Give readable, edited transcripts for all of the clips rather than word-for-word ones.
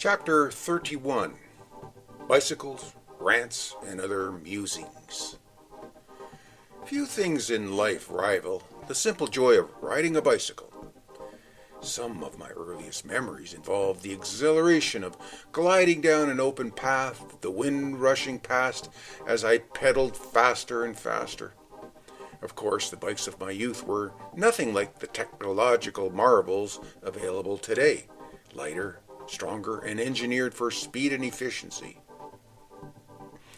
Chapter 31 Bicycles, Rants, and Other Musings. Few things in life rival the simple joy of riding a bicycle. Some of my earliest memories involve the exhilaration of gliding down an open path, the wind rushing past as I pedaled faster and faster. Of course, the bikes of my youth were nothing like the technological marvels available today, lighter, stronger, and engineered for speed and efficiency.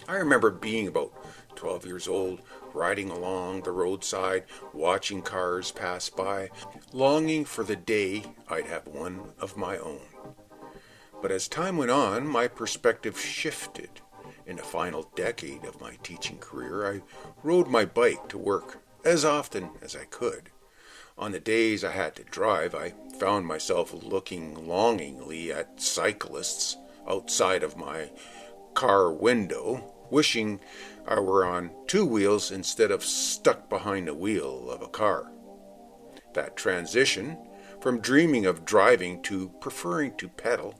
I remember being about 12 years old, riding along the roadside, watching cars pass by, longing for the day I'd have one of my own. But as time went on, my perspective shifted. In the final decade of my teaching career, I rode my bike to work as often as I could. On the days I had to drive, I found myself looking longingly at cyclists outside of my car window, wishing I were on two wheels instead of stuck behind the wheel of a car. That transition, from dreaming of driving to preferring to pedal,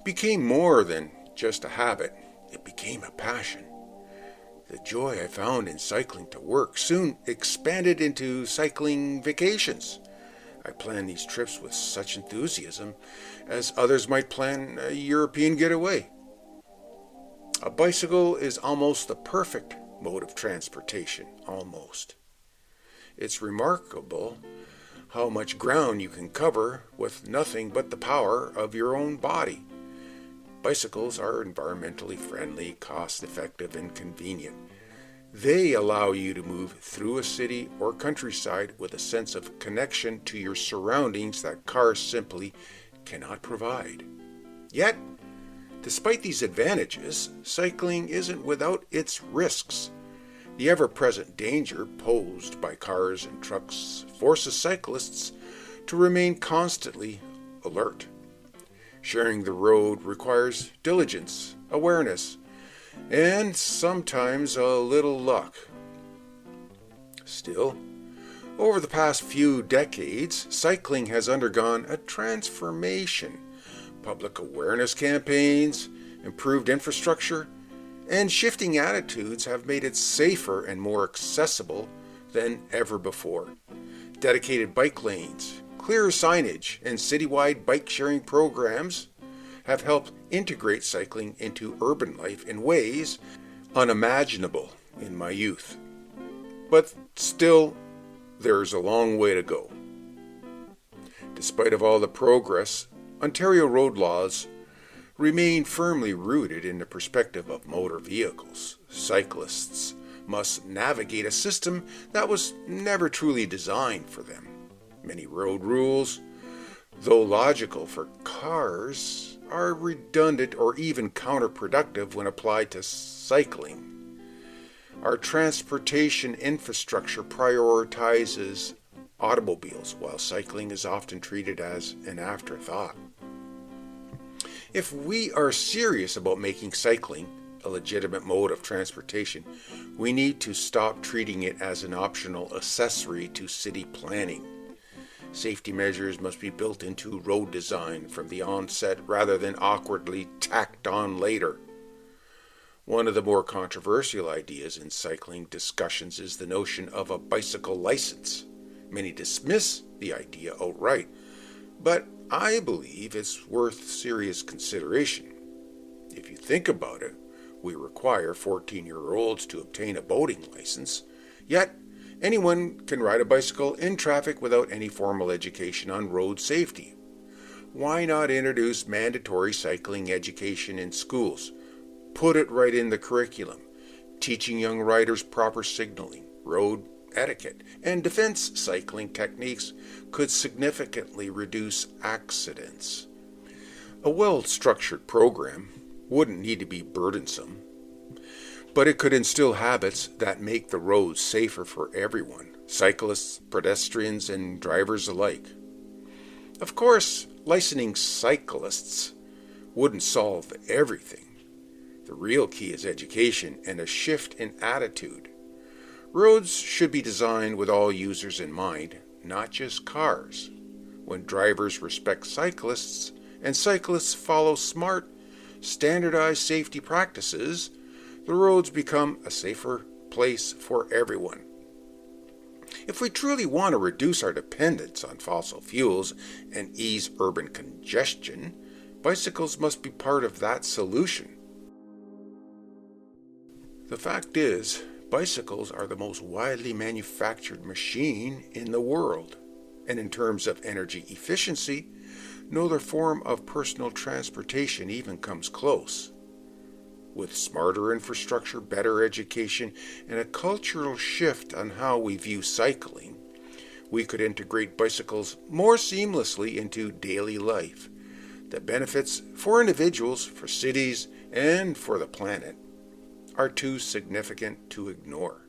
became more than just a habit. It became a passion. The joy I found in cycling to work soon expanded into cycling vacations. I planned these trips with such enthusiasm as others might plan a European getaway. A bicycle is almost the perfect mode of transportation, almost. It's remarkable how much ground you can cover with nothing but the power of your own body. Bicycles are environmentally friendly, cost-effective, and convenient. They allow you to move through a city or countryside with a sense of connection to your surroundings that cars simply cannot provide. Yet, despite these advantages, cycling isn't without its risks. The ever-present danger posed by cars and trucks forces cyclists to remain constantly alert. Sharing the road requires diligence, awareness, and sometimes a little luck. Still, over the past few decades, cycling has undergone a transformation. Public awareness campaigns, improved infrastructure, and shifting attitudes have made it safer and more accessible than ever before. Dedicated bike lanes, clear signage, and citywide bike-sharing programs have helped integrate cycling into urban life in ways unimaginable in my youth. But still, there's a long way to go. Despite of all the progress, Ontario road laws remain firmly rooted in the perspective of motor vehicles. Cyclists must navigate a system that was never truly designed for them. Many road rules, though logical for cars, are redundant or even counterproductive when applied to cycling. Our transportation infrastructure prioritizes automobiles, while cycling is often treated as an afterthought. If we are serious about making cycling a legitimate mode of transportation, we need to stop treating it as an optional accessory to city planning. Safety measures must be built into road design from the onset rather than awkwardly tacked on later. One of the more controversial ideas in cycling discussions is the notion of a bicycle license. Many dismiss the idea outright, but I believe it's worth serious consideration. If you think about it, we require 14-year-olds to obtain a boating license, yet anyone can ride a bicycle in traffic without any formal education on road safety. Why not introduce mandatory cycling education in schools? Put it right in the curriculum, teaching young riders proper signaling, road etiquette, and defense cycling techniques could significantly reduce accidents. A well-structured program wouldn't need to be burdensome, but it could instill habits that make the roads safer for everyone, cyclists, pedestrians, and drivers alike. Of course, licensing cyclists wouldn't solve everything. The real key is education and a shift in attitude. Roads should be designed with all users in mind, not just cars. When drivers respect cyclists and cyclists follow smart, standardized safety practices, the roads become a safer place for everyone. If we truly want to reduce our dependence on fossil fuels and ease urban congestion, bicycles must be part of that solution. The fact is, bicycles are the most widely manufactured machine in the world, and in terms of energy efficiency, no other form of personal transportation even comes close. With smarter infrastructure, better education, and a cultural shift on how we view cycling, we could integrate bicycles more seamlessly into daily life. The benefits for individuals, for cities, and for the planet are too significant to ignore.